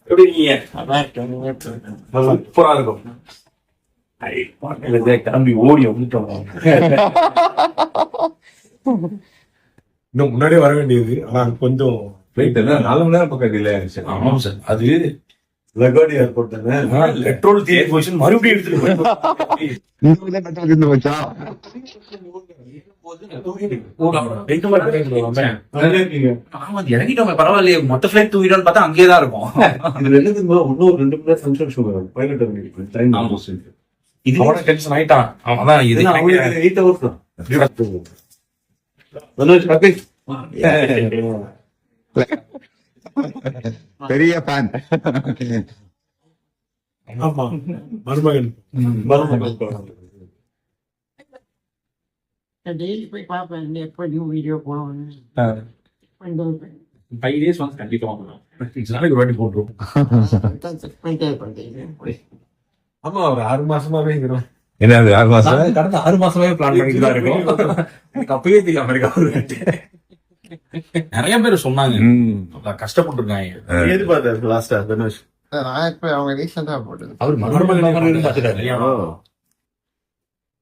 எப்படி இருக்கீங்க? சூப்பரா இருக்கும். கிளம்பி ஓடி வந்துட்டோம். இன்னும் முன்னாடியே வர வேண்டியது. ஆனா கொஞ்சம் 4 மணி நேரம் பக்கம் டிலே ஆயிடுச்சு. ஆமாம் சார். அது லகோடி ஏர்போர்ட் தானே, பெட்ரோல் தீர்ந்து போச்சு, மறுபடியும் எடுத்துட்டு இறங்கிட்டோம். பரவாயில்லையே, மொத்த ஃபிளைட் தூக்கிட்டோம்னு பார்த்தா அங்கேயேதான் இருக்கும். இதுல என்ன தெரியுமா, இன்னும் 2 மணி நேரம் ஃபங்க்ஷன் ஷோ வரும். பைலட் டைம் இது அவன டென்ஷன் ஆயிட்டான். அதான் இது 8 hours தான். பெரிய ஃபேன். ஆமா, மருமகன் டெய்லி போய் பார்ப்பேன் எப்போ நியூ வீடியோ போடுவாங்க. 5 days வந்து கண்டிப்பா வாங்கணும். நாளைக்கு வாட்டி போட்டுருவோம். ஆமா, ஒரு 6 மாசமாவே இருக்கிறோம். என்னது 6 மாசம்? கடந்த 6 மாசமாவே பிளான் பண்ணிட்டு தான் இருக்கோம். எனக்கு அப்பவே தெரியும் அமெரிக்கா வருவேன்ட்டு. நிறைய பேர் சொன்னாங்க, கஷ்டப்பட்டு இருக்காங்க. ஏது பார்த்தாரு லாஸ்டா தனுஷ்? நான் இப்போ அவங்க ரீசெண்டாக போட்டது. அவர் மருமகன் பார்த்துட்டாரு.